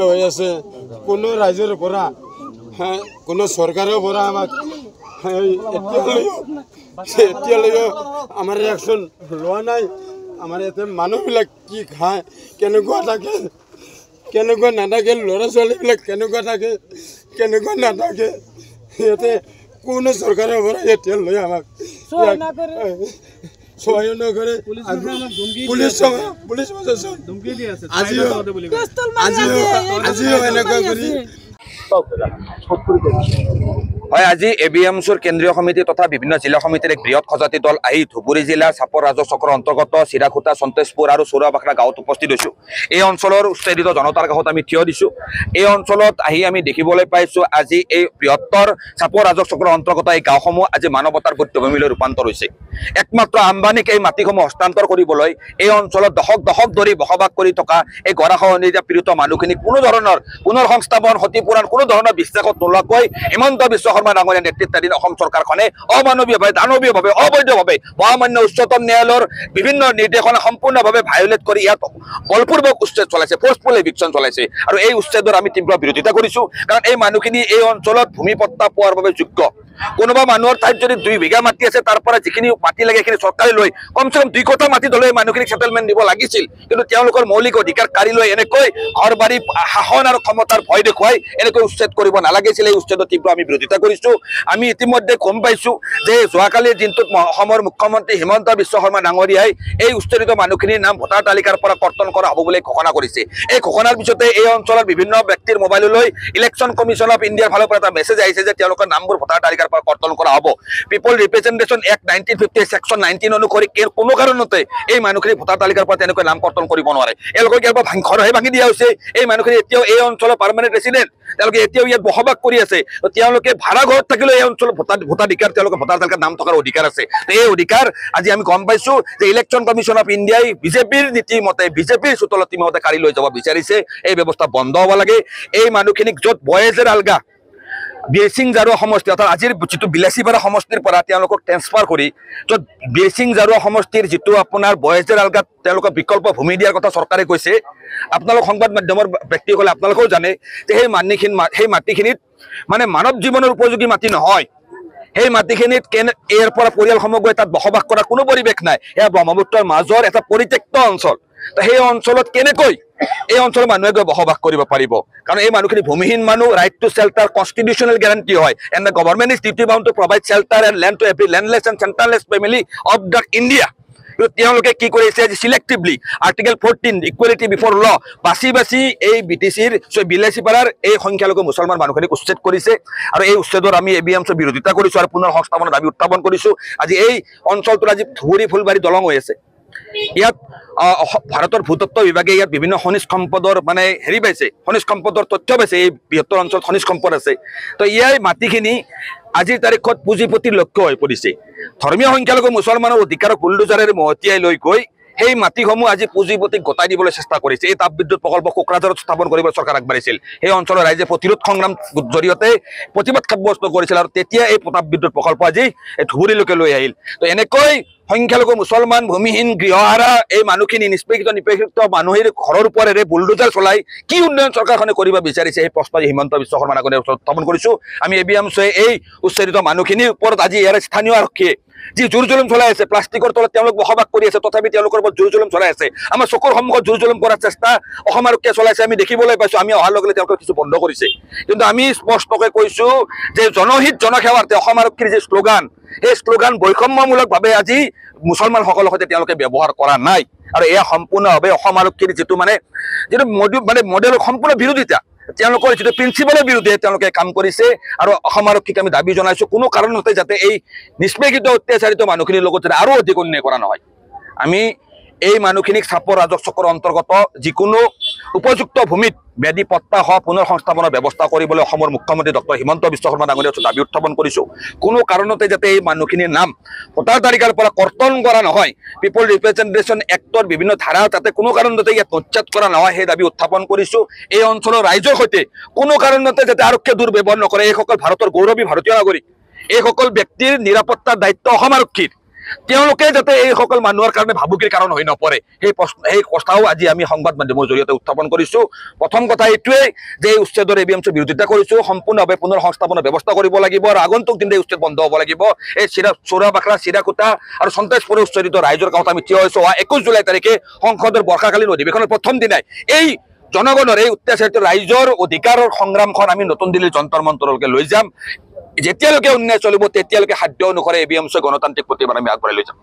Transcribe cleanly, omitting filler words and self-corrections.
হৈ আছে কোনো ৰাইজৰ পৰা কোনো চৰকাৰৰ পৰা আমাক এতিয়ালৈও আমাৰ ৰিয়েকশ্যন লোৱা নাই। আমাৰ ইয়াতে মানুহবিলাক কি খায়, কেনেকুৱা থাকে, কেনেকুৱা নাথাকে, ল'ৰা ছোৱালীবিলাক কেনেকুৱা থাকে, কেনেকুৱা নাথাকে, সিহঁতে কোনো চৰকাৰৰ পৰা এতিয়ালৈ আমাক সহায় নকৰে। পুলিচ প্ৰশাসন আজিও এনেকুৱা কৰি হয়। আজি ABMCৰ কেন্দ্ৰীয় সমিতি তথা বিভিন্ন জিলা সমিতিৰ এক বৃহৎ সজাতি দল আহি ধুবুৰী জিলা চাপৰ ৰাজহ চক্ৰৰ অন্তৰ্গত চিৰাকুটা, সন্তোষপুৰ আৰু চৌৰাবাখৰা গাঁৱত উপস্থিত হৈছোঁ। এই অঞ্চলৰ উচ্চাৰিত জনতাৰ কাষত আমি থিয় দিছোঁ। এই অঞ্চলত আহি আমি দেখিবলৈ পাইছোঁ আজি এই বৃহত্তৰ চাপৰ ৰাজহ চক্ৰৰ অন্তৰ্গত এই গাঁওসমূহ আজি মানৱতাৰ বধ্যভূমিলৈ ৰূপান্তৰ হৈছে। একমাত্ৰ আম্বানীক এই মাটিসমূহ হস্তান্তৰ কৰিবলৈ এই অঞ্চলত দশক দশক ধৰি বসবাস কৰি থকা এই গৰাখহনীয়া পীড়িত মানুহখিনিক কোনো ধৰণৰ পুনৰ সংস্থাপন, ক্ষতিপূৰণ কোনো ধৰণৰ বিশ্বাসত নোলোৱাকৈ হিমন্ত বিশ্ব শৰ্মা ডাঙৰীয়া নেতৃত্বাধীন অসম চৰকাৰখনে অমানৱীয়ভাৱে, দানৱীয়ভাৱে, অবৈধভাৱে মহামান্য উচ্চতম ন্যায়ালয়ৰ বিভিন্ন নিৰ্দেশনা সম্পূৰ্ণভাৱে ভায়োলেট কৰি ইয়াত বলপূৰ্বক উচ্ছেদ চলাইছে, ফ'ৰ্চফুল এভিকশ্যন চলাইছে। আৰু এই উচ্ছেদৰ আমি তীব্ৰ বিৰোধিতা কৰিছোঁ, কাৰণ এই মানুহখিনি এই অঞ্চলত ভূমি পট্টা পোৱাৰ বাবে যোগ্য। কোনোবা মানুহৰ ঠাইত যদি 2 বিঘা মাটি আছে, তাৰ পৰা যিখিনি মাটি লাগে সেইখিনি চৰকাৰে লৈ কমচে কম 2 কঠা মাটি ধৰি মানুহখিনিক সেটেলমেণ্ট দিব লাগিছিল। কিন্তু তেওঁলোকৰ মৌলিক অধিকাৰ কাঢ়ি লৈ এনেকৈ ঘৰ বাৰী, শাসন আৰু ক্ষমতাৰ ভয় দেখুৱাই এনেকৈ উচ্ছেদ কৰিব নালাগিছিল। এই উচ্ছেদৰ তীব্ৰ আমি বিৰোধিতা কৰিছোঁ। আমি ইতিমধ্যে গম পাইছোঁ যে যোৱাকালিৰ দিনটোত অসমৰ মুখ্যমন্ত্ৰী হিমন্ত বিশ্ব শৰ্মা ডাঙৰীয়াই এই উচ্ছেদিত মানুহখিনিৰ নাম ভোটাৰ তালিকাৰ পৰা কৰ্তন কৰা হ'ব বুলি ঘোষণা কৰিছে। এই ঘোষণাৰ পিছতে এই অঞ্চলৰ বিভিন্ন ব্যক্তিৰ মোবাইললৈ ইলেকশ্যন কমিশ্যন অফ ইণ্ডিয়াৰ ফালৰ পৰা এটা মেছেজ আহিছে যে তেওঁলোকৰ নামবোৰ ভোটাৰ তালিকাৰ পৰা কৰ্তন কৰা হ'ব। পিপল ৰিপ্ৰেজেণ্টেশ্যন এক্ট 1950 ছেকশ্যন 19 অনুসৰি কোনো কাৰণতে এই মানুহখিনি ভোটাৰ তালিকাৰ পৰা তেনেকৈ নাম কৰ্তন কৰিব নোৱাৰে। এওঁলোকক ইয়াৰ পৰা ঘৰহে ভাঙি দিয়া হৈছে। এই মানুহখিনি এতিয়াও এই অঞ্চলৰ পাৰ্মানেণ্ট ৰেচিডেণ্ট, তেওঁলোকে এতিয়াও ইয়াত বসবাস কৰি আছে। তেওঁলোকে ভাড়া ঘৰত থাকিলেও এই অঞ্চলত ভোটাধিকাৰ, তেওঁলোকৰ ভোটাৰ তালিকাত নাম থকাৰ অধিকাৰ আছে। এই অধিকাৰ আজি আমি গম পাইছোঁ যে ইলেকশ্যন কমিশ্যন অফ ইণ্ডিয়াই বিজেপিৰ নীতি মতে, বিজেপিৰ চোতলতি মতে কাঢ়ি লৈ যাব বিচাৰিছে। এই ব্যৱস্থা বন্ধ হ'ব লাগে। এই মানুহখিনিক য'ত বয়েজেৰ আলগা বিৰচিং জাৰুৱা সমষ্টি অৰ্থাৎ আজিৰ যিটো বিলাচীপাৰা সমষ্টিৰ পৰা তেওঁলোকক ট্ৰেন্সফাৰ কৰি য'ত বিৰচিং জাৰুৱা সমষ্টিৰ যিটো আপোনাৰ বয়েজেৰ আলগাত তেওঁলোকক বিকল্প ভূমি দিয়াৰ কথা চৰকাৰে কৈছে। আপোনালোক সংবাদ মাধ্যমৰ ব্যক্তিসকলে আপোনালোকেও জানে যে সেই মাটিখিনিত মানে মানৱ জীৱনৰ উপযোগী মাটি নহয়। সেই মাটিখিনিত ইয়াৰ পৰা পৰিয়ালসমূহ গৈ তাত বসবাস কৰাৰ কোনো পৰিৱেশ নাই। এয়া ব্ৰহ্মপুত্ৰৰ মাজৰ এটা পৰিত্যক্ত অঞ্চল। সেই অঞ্চলত কেনেকৈ এই অঞ্চলৰ মানুহে গৈ বসবাস কৰিব পাৰিব? কাৰণ এই মানুহখিনি ভূমিহীন মানুহ। Right to shelter constitutional guarantee হয়, and the government is duty bound to provide shelter and land to every landless and shelterless family of the India. কিন্তু তেওঁলোকে কি কৰিছে আজি চিলেক্টিভলি আৰ্টিকেল 14 ইকুৱেলিটি বিফৰ ল বাছি বাছি এই BTCৰ বিলাচীপাৰাৰ এই সংখ্যালঘু মুছলমান মানুহখিনিক উচ্ছেদ কৰিছে। আৰু এই উচ্ছেদৰ আমি ABMCৰ বিৰোধিতা কৰিছোঁ আৰু পুনৰ সংস্থাপনৰ দাবী উত্থাপন কৰিছোঁ। আজি এই অঞ্চলটোত আজি ধুবুৰী ফুলবাৰী দলং হৈ আছে। ইয়াত ভাৰতৰ ভূতত্ব বিভাগে ইয়াত বিভিন্ন খনিজ সম্পদৰ মানে হেৰি পাইছে, খনিজ সম্পদৰ তথ্য পাইছে। এই বৃহত্তৰ অঞ্চলত খনিজ সম্পদ আছে। তো ইয়াৰ মাটিখিনি আজিৰ তাৰিখত পুঁজিপতিৰ লক্ষ্য হৈ পৰিছে। ধৰ্মীয় সংখ্যালঘু মুছলমানৰ অধিকাৰক বুলডোজাৰেৰে মহতিয়াই লৈ গৈ সেই মাটিসমূহ আজি পুঁজিপতিক গতাই দিবলৈ চেষ্টা কৰিছে। এই তাপবিদ্যুৎ প্ৰকল্প কোকৰাঝাৰত স্থাপন কৰিবলৈ চৰকাৰ আগবাঢ়িছিল। সেই অঞ্চলৰ ৰাইজে প্ৰতিৰোধ সংগ্ৰাম জৰিয়তে প্ৰতিবাদ সাব্যস্ত কৰিছিল আৰু তেতিয়া এই তাপবিদ্যুৎ প্ৰকল্প আজি ধুবুৰীলৈকে লৈ আহিল। তো এনেকৈ সংখ্যালঘু মুছলমান, ভূমিহীন, গৃহহাৰা এই মানুহখিনি নিষ্পেষিত মানুহৰ ঘৰৰ ওপৰেৰে বুলডোজাৰ চলাই কি উন্নয়ন চৰকাৰখনে কৰিব বিচাৰিছে সেই প্ৰশ্ন হিমন্ত বিশ্ব শৰ্মা ডাঙৰীয়াৰ ওচৰত উত্থাপন কৰিছোঁ। আমি ABMCয়ে এই উচ্ছেদিত মানুহখিনিৰ ওপৰত আজি ইয়াৰ স্থানীয় আৰক্ষীয়ে যি জোৰ জুলুম চলাই আছে, প্লাষ্টিকৰ তলত তেওঁলোক বসবাস কৰি আছে, তথাপি তেওঁলোকৰ ওপৰত জোৰ জুলুম চলাই আছে। আমাৰ চকুৰ সন্মুখত জোৰ জুলুম কৰাৰ চেষ্টা অসম আৰক্ষীয়ে চলাইছে, আমি দেখিবলৈ পাইছোঁ। আমি অহাৰ লগে লগে তেওঁলোকে কিছু বন্ধ কৰিছে। কিন্তু আমি স্পষ্টকৈ কৈছোঁ যে জনহিত জনসেৱাৰ্থে অসম আৰক্ষীৰ যি শ্লোগান, সেই শ্লোগান বৈষম্যমূলকভাৱে আজি মুছলমানসকলৰ সৈতে তেওঁলোকে ব্যৱহাৰ কৰা নাই। আৰু এয়া সম্পূৰ্ণভাৱে অসম আৰক্ষীৰ যিটো মডেলৰ সম্পূৰ্ণ বিৰোধিতা, তেওঁলোকৰ যিটো প্ৰিন্সিপালৰ বিৰুদ্ধে তেওঁলোকে কাম কৰিছে। আৰু অসম আৰক্ষীক আমি দাবী জনাইছোঁ কোনো কাৰণতে যাতে এই নিষ্পেষিত অত্যাচাৰিত মানুহখিনিৰ লগত যাতে আৰু অধিক অন্যায় কৰা নহয়। আমি এই মানুহখিনিক চাপৰ ৰাজহ চক্ৰৰ অন্তৰ্গত যিকোনো উপযুক্ত ভূমিত ব্যাধি পট্টা সহ পুনৰ সংস্থাপনৰ ব্যৱস্থা কৰিবলৈ অসমৰ মুখ্যমন্ত্ৰী ডক্টৰ হিমন্ত বিশ্ব শৰ্মা ডাঙৰীয়াৰ দাবী উত্থাপন কৰিছোঁ। কোনো কাৰণতে যাতে এই মানুহখিনিৰ নাম ভোটাৰ তালিকাৰ পৰা কৰ্তন কৰা নহয়, পিপল ৰিপ্ৰেজেণ্টেশ্যন এক্টৰ বিভিন্ন ধাৰা যাতে কোনো কাৰণতে ইয়াত নচ্ছেদ কৰা নহয় সেই দাবী উত্থাপন কৰিছোঁ। এই অঞ্চলৰ ৰাইজৰ সৈতে কোনো কাৰণতে যাতে আৰক্ষীয়ে দুৰ্ব্যৱহাৰ নকৰে। এইসকল ভাৰতৰ গৌৰৱী ভাৰতীয় নাগৰিক, এইসকল ব্যক্তিৰ নিৰাপত্তাৰ দায়িত্ব অসম আৰক্ষীৰ। তেওঁলোকে যাতে এইসকল মানুহৰ কাৰণে ভাবুকিৰ কাৰণ হৈ নপৰে সেই কথাও আজি আমি সংবাদ মাধ্যমৰ জৰিয়তে উত্থাপন কৰিছো। প্ৰথম কথা এইটোৱেই যে এই উচ্ছেদৰ ABMCৰ বিৰোধিতা কৰিছো, সম্পূৰ্ণভাৱে পুনৰ সংস্থাপনৰ ব্যৱস্থা কৰিব লাগিব আৰু আগন্তুক দিনতে উচ্ছেদ বন্ধ হ'ব লাগিব। এই চৌৰাবাখৰা, চিৰাকুটা আৰু সন্তোষপুৰ উচ্ছেদিত ৰাইজৰ কাষত আমি থিয় হৈছো। 21 জুলাই তাৰিখে সংসদৰ বৰ্ষাকালীন অধিৱেশনৰ প্ৰথম দিনাই এই জনগণৰ এই অত্যাচাৰিত ৰাইজৰ অধিকাৰৰ সংগ্ৰামখন আমি নতুন দিল্লীৰ যন্তৰ মন্তৰলৈকে লৈ যাম। যেতিয়ালৈকে অন্যায় চলিব তেতিয়ালৈকে সাধ্য অনুসাৰে ABMCৰ গণতান্ত্ৰিক প্ৰতিবাদ আমি আগবঢ়াই লৈ যাম।